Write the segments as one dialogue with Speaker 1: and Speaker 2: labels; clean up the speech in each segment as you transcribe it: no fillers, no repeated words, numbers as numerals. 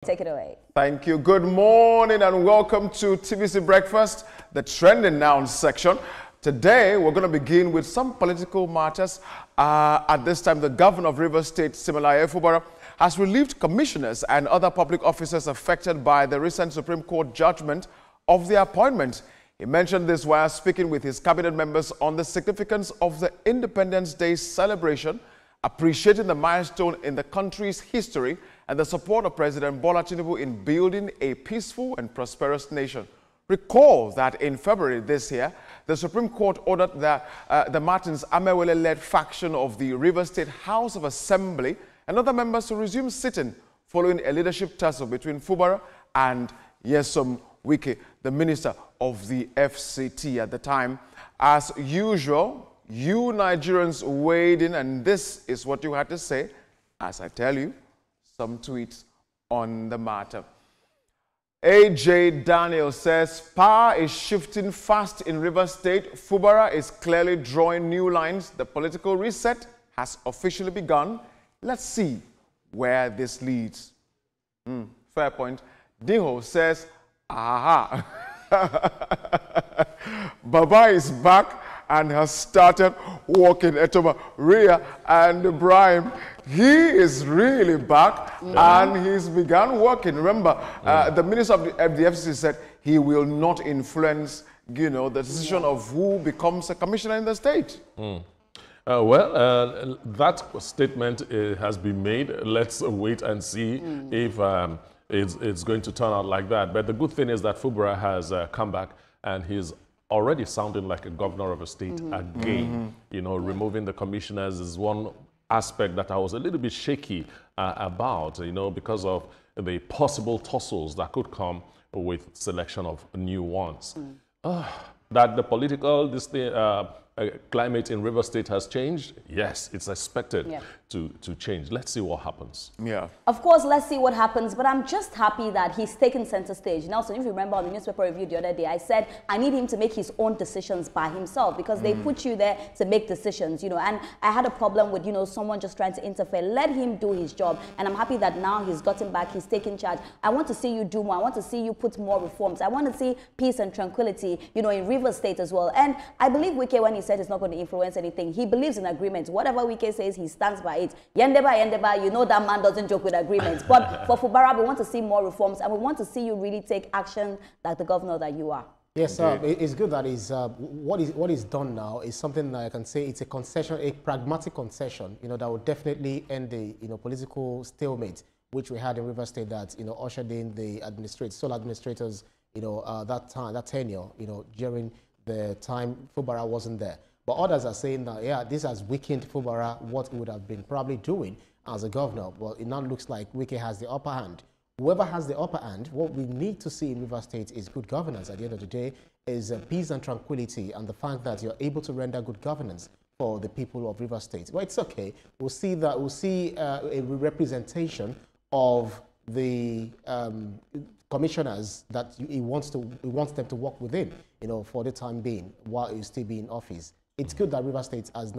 Speaker 1: Take it away.
Speaker 2: Thank you. Good morning and welcome to TVC Breakfast, the trending nouns section. Today, we're going to begin with some political matters. At this time, the governor of Rivers State, Fubara, has relieved commissioners and other public officers affected by the recent Supreme Court judgment of their appointment. He mentioned this while speaking with his cabinet members on the significance of the Independence Day celebration, appreciating the milestone in the country's history and the support of President Bola Tinubu in building a peaceful and prosperous nation. Recall that in February this year, the Supreme Court ordered that the Martins Amewele-led faction of the Rivers State House of Assembly and other members to resume sitting following a leadership tussle between Fubara and Nyesom Wike, the minister of the FCT at the time. As usual, you Nigerians weighed in, and this is what you had to say, as I tell you, some tweets on the matter. AJ Daniel says, power is shifting fast in Rivers State. Fubara is clearly drawing new lines. The political reset has officially begun. Let's see where this leads. Fair point. Diho says, aha. Baba is back and has started walking. Etoma, Rhea and Ibrahim, he is really back and he's begun working. Remember, the minister of the FCC said he will not influence, the decision of who becomes a commissioner in the state.
Speaker 3: That statement has been made. Let's wait and see if it's going to turn out like that. But the good thing is that Fubara has come back and he's already sounding like a governor of a state again. Removing the commissioners is one aspect that I was a little bit shaky about, because of the possible tussles that could come with selection of new ones. That the political climate in River State has changed, yes, it's expected to change. Let's see what happens.
Speaker 1: Of course, let's see what happens, but I'm just happy that he's taken center stage. Now, so if you remember on the newspaper review the other day, I said I need him to make his own decisions by himself because they put you there to make decisions, and I had a problem with, someone just trying to interfere. Let him do his job, and I'm happy that now he's gotten back, he's taken charge. I want to see you do more. I want to see you put more reforms. I want to see peace and tranquility, in River State as well. And I believe Wike, when he said he's not going to influence anything, he believes in agreements. Whatever Wike says, he stands by it. Yendeba, that man doesn't joke with agreements. But for Fubara, we want to see more reforms, and we want to see you really take action like the governor that you are.
Speaker 4: Yes, it's good that what is done now is something that I can say it's a concession, a pragmatic concession, that will definitely end the political stalemate which we had in River State that ushered in the sole administrators that tenure during the time Fubara wasn't there. But others are saying that, this has weakened Fubara, what he would have been probably doing as a governor. Well, it now looks like Wike has the upper hand. Whoever has the upper hand, what we need to see in River State is good governance. At the end of the day, is peace and tranquility, and the fact that you're able to render good governance for the people of River State. Well, it's okay. We'll see a representation of the commissioners that he wants them to work within, for the time being, while he's still being in office. It's good that River State has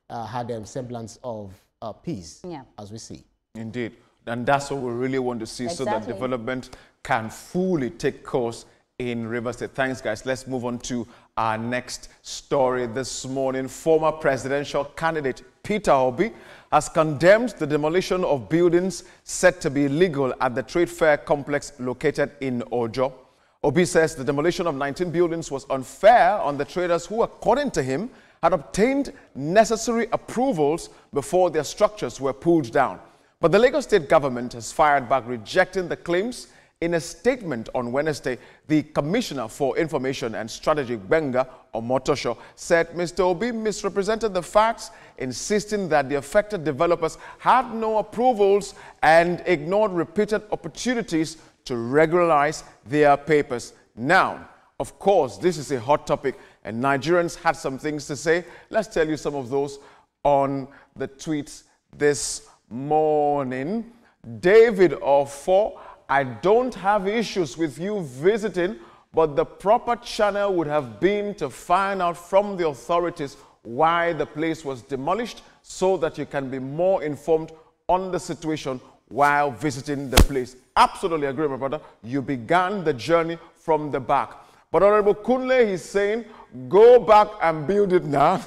Speaker 4: had a semblance of peace, as we see.
Speaker 2: Indeed. And that's what we really want to see, so that development can fully take course in River State. Thanks, guys. Let's move on to our next story this morning. Former presidential candidate Peter Obi has condemned the demolition of buildings said to be illegal at the trade fair complex located in Ojo. Obi says the demolition of 19 buildings was unfair on the traders who, according to him, had obtained necessary approvals before their structures were pulled down. But the Lagos State government has fired back, rejecting the claims. In a statement on Wednesday, the Commissioner for Information and Strategy, Benga Omotosho, said Mr. Obi misrepresented the facts, insisting that the affected developers had no approvals and ignored repeated opportunities to regularize their papers. Now, of course, this is a hot topic, and Nigerians had some things to say. Let's tell you some of those on the tweets this morning. David Ofo, I don't have issues with you visiting, but the proper channel would have been to find out from the authorities why the place was demolished so that you can be more informed on the situation while visiting the place. Absolutely agree, my brother. You began the journey from the back. But Honorable Kunle, he's saying, go back and build it now.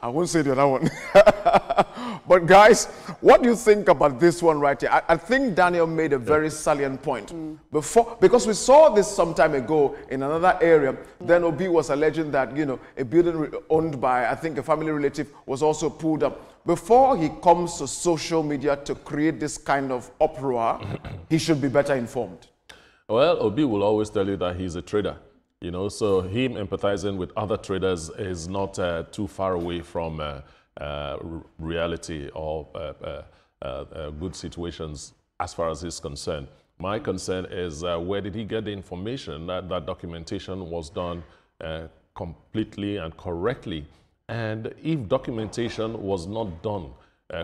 Speaker 2: I won't say the other one. But guys, what do you think about this one right here? I think Daniel made a very salient point. Because we saw this some time ago in another area. Then Obi was alleging that, you know, a building owned by, I think, a family relative was also pulled up. Before he comes to social media to create this kind of uproar, he should be better informed.
Speaker 3: Well, Obi will always tell you that he's a trader. You know, so him empathizing with other traders is not too far away from reality or good situations as far as he's concerned. My concern is where did he get the information that that documentation was done completely and correctly? And if documentation was not done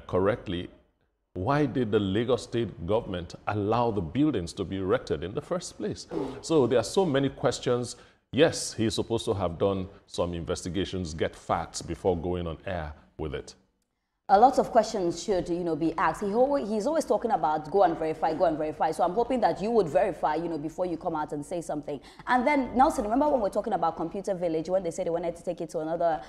Speaker 3: correctly, why did the Lagos state government allow the buildings to be erected in the first place? So there are so many questions. Yes, he's supposed to have done some investigations, get facts before going on air with it.
Speaker 1: A lot of questions should, you know, be asked. He's always talking about go and verify, go and verify. So I'm hoping that you would verify, you know, before you come out and say something. And then, Nelson, remember when we were talking about Computer Village, when they said they wanted to take it to another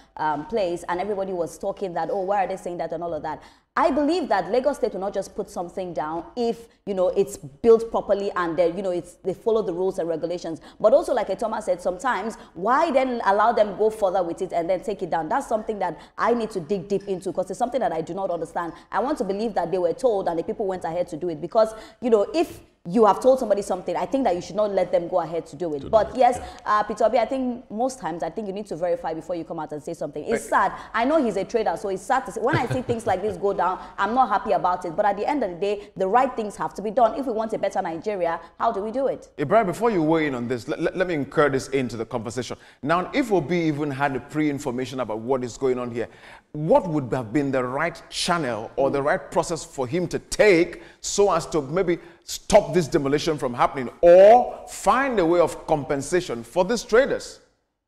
Speaker 1: place, and everybody was talking that, oh, why are they saying that and all of that? I believe that Lagos State will not just put something down if, you know, it's built properly and you know, they follow the rules and regulations. But also, like Thomas said, sometimes why then allow them go further with it and then take it down? That's something that I need to dig deep into, because it's something that I do not understand. I want to believe that they were told and the people went ahead to do it, because, you know, if you have told somebody something, I think that you should not let them go ahead to do it. But yes, Peter Obi, I think most times, I think you need to verify before you come out and say something. It's sad. I know he's a trader, so it's sad to say. When I see things like this go down, I'm not happy about it. But at the end of the day, the right things have to be done. If we want a better Nigeria, how do we do it?
Speaker 2: Ibrahim, before you weigh in on this, let me incur this into the conversation. Now, if Obi even had a pre-information about what is going on here, what would have been the right channel or the right process for him to take so as to maybe stop this demolition from happening or find a way of compensation for these traders?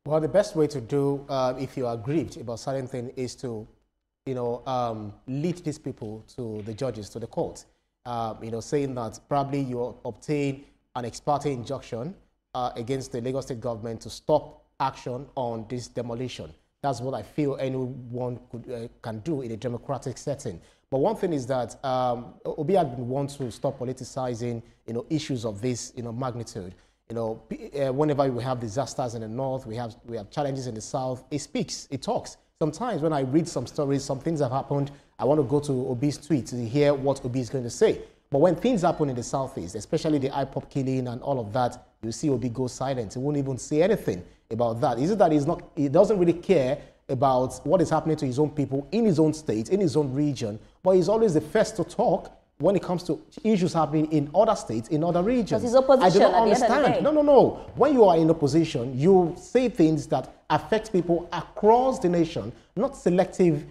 Speaker 4: Well, the best way to do, if you are aggrieved about certain thing, is to, you know, lead these people to the judges, to the court. You know, saying that probably you obtain an ex parte injunction against the Lagos State government to stop action on this demolition. That's what I feel anyone can do in a democratic setting. But one thing is that Obi had been one to stop politicizing, you know, issues of this, you know, magnitude. You know, whenever we have disasters in the north, we have challenges in the south. It speaks, it talks. Sometimes when I read some stories, some things have happened, I want to go to Obi's tweet to hear what Obi is going to say. But when things happen in the southeast, especially the IPOP killing and all of that, you see Obi go silent. He won't even say anything about that. Is it that he doesn't really care about what is happening to his own people in his own state, in his own region, but he's always the first to talk when it comes to issues happening in other states, in other regions?
Speaker 1: Because he's opposition.
Speaker 4: I do not
Speaker 1: at
Speaker 4: understand.
Speaker 1: The end of the day.
Speaker 4: No. When you are in opposition, you say things that affect people across the nation, not selective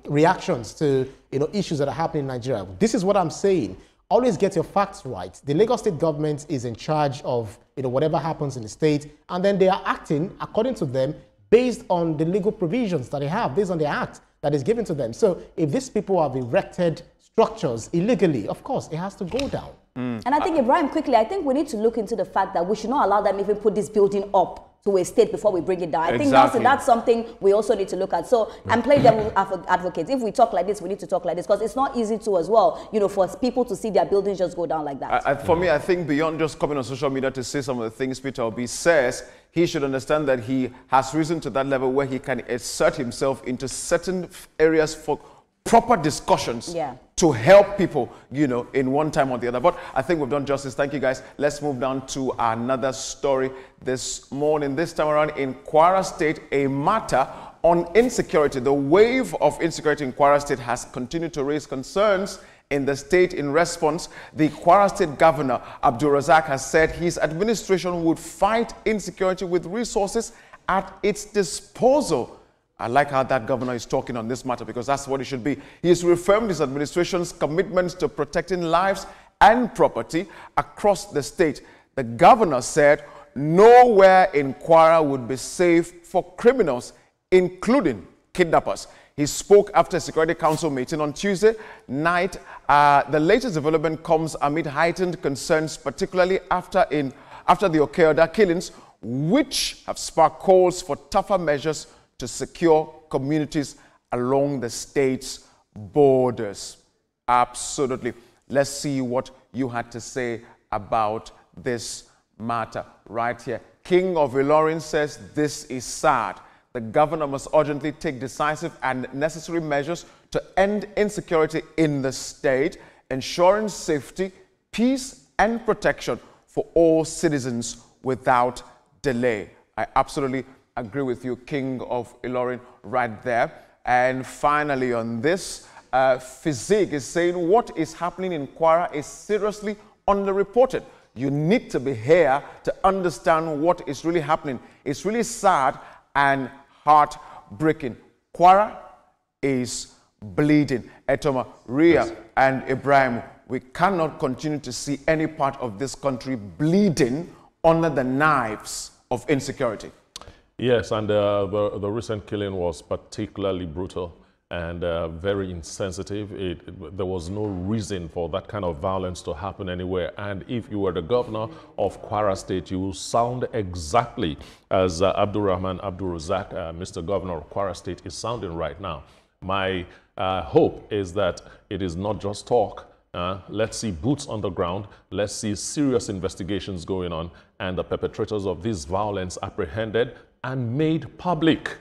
Speaker 4: reactions to, you know, issues that are happening in Nigeria. This is what I'm saying. Always get your facts right. The Lagos State government is in charge of, you know, whatever happens in the state, and then they are acting according to them based on the legal provisions that they have, based on the act that is given to them. So if these people have erected structures illegally, of course, it has to go down.
Speaker 1: And I think, Ibrahim, quickly, I think we need to look into the fact that we should not allow them even put this building up to a state before we bring it down. I think that's something we also need to look at. So, and play devil's advocate. If we talk like this, we need to talk like this, because it's not easy to as well, you know, for people to see their buildings just go down like that.
Speaker 2: For me, I think beyond just coming on social media to say some of the things Peter Obi says, he should understand that he has risen to that level where he can assert himself into certain areas for proper discussions to help people, you know, in one time or the other. But I think we've done justice. Thank you, guys. Let's move down to another story this morning. This time around in Kwara State, a matter on insecurity. The wave of insecurity in Kwara State has continued to raise concerns in the state. In response, the Kwara State Governor, Abdulrazaq, has said his administration would fight insecurity with resources at its disposal. I like how that governor is talking on this matter, because that's what it should be. He has reaffirmed his administration's commitment to protecting lives and property across the state. The governor said nowhere in Kwara would be safe for criminals, including kidnappers. He spoke after a Security Council meeting on Tuesday night. The latest development comes amid heightened concerns, particularly after the Okeoda killings, which have sparked calls for tougher measures to secure communities along the state's borders. Absolutely. Let's see what you had to say about this matter right here. King of Ilorin says this is sad. The governor must urgently take decisive and necessary measures to end insecurity in the state, ensuring safety, peace, and protection for all citizens without delay. I absolutely agree with you, King of Ilorin, right there. And finally on this, Physique is saying what is happening in Kwara is seriously underreported. You need to be here to understand what is really happening. It's really sad and heartbreaking. Kwara is bleeding. Etoma, Ria, yes, and Ibrahim, we cannot continue to see any part of this country bleeding under the knives of insecurity.
Speaker 3: Yes, and the recent killing was particularly brutal and very insensitive. There was no reason for that kind of violence to happen anywhere. And if you were the governor of Kwara State, you will sound exactly as Abdulrazaq, Mr. Governor of Kwara State, is sounding right now. My hope is that it is not just talk. Let's see boots on the ground. Let's see serious investigations going on and the perpetrators of this violence apprehended and made public.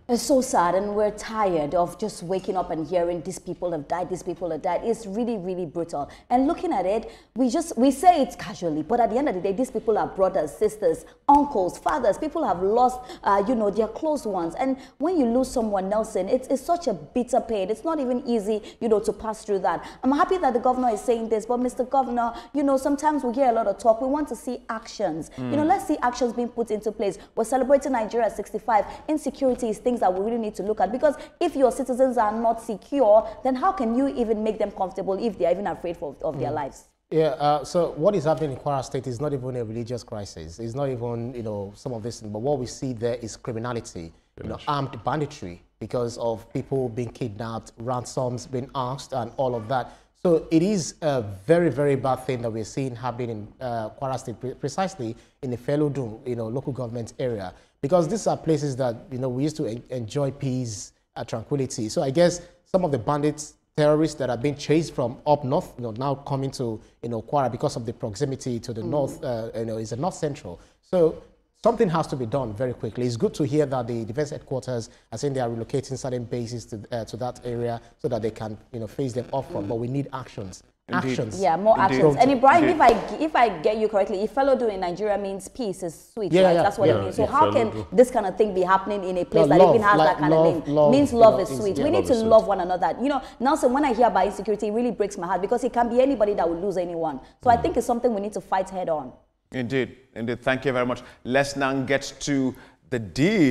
Speaker 1: It's so sad, and we're tired of just waking up and hearing these people have died, these people have died. It's really, really brutal. And looking at it, we say it casually, but at the end of the day, these people are brothers, sisters, uncles, fathers. People have lost, you know, their close ones. And when you lose someone, Nelson, it's such a bitter pain. It's not even easy, you know, to pass through that. I'm happy that the governor is saying this, but Mr. Governor, you know, sometimes we hear a lot of talk. We want to see actions. You know, let's see actions being put into place. We're celebrating Nigeria at 65. Insecurity is things that we really need to look at, because if your citizens are not secure, then how can you even make them comfortable if they're even afraid of their lives?
Speaker 4: Yeah, so what is happening in Kwara State is not even a religious crisis. It's not even, you know, some of this, but what we see there is criminality, you know, armed banditry because of people being kidnapped, ransoms being asked, and all of that. So it is a very, very bad thing that we're seeing happening in Kwara State, precisely in the Felodun, you know, local government area, because these are places that, you know, we used to enjoy peace, tranquility. So I guess some of the bandits, terrorists that are being chased from up north, you know, now coming to, you know, Kwara because of the proximity to the north, you know, is a north central. So something has to be done very quickly. It's good to hear that the defense headquarters are saying they are relocating certain bases to that area so that they can, you know, face them off front. But we need actions.
Speaker 2: Indeed.
Speaker 4: Actions.
Speaker 1: Yeah, more actions. And Ibrahim, if I get you correctly, if Felodun in Nigeria means peace is sweet, right? That's what it means. So how can this kind of thing be happening in a place that even has that kind of name? Means love is sweet. We need to love one another. You know, Nelson, when I hear about insecurity, it really breaks my heart, because it can be anybody that will lose anyone. So I think it's something we need to fight head on.
Speaker 2: Indeed, indeed. Thank you very much. Let's now get to the deal.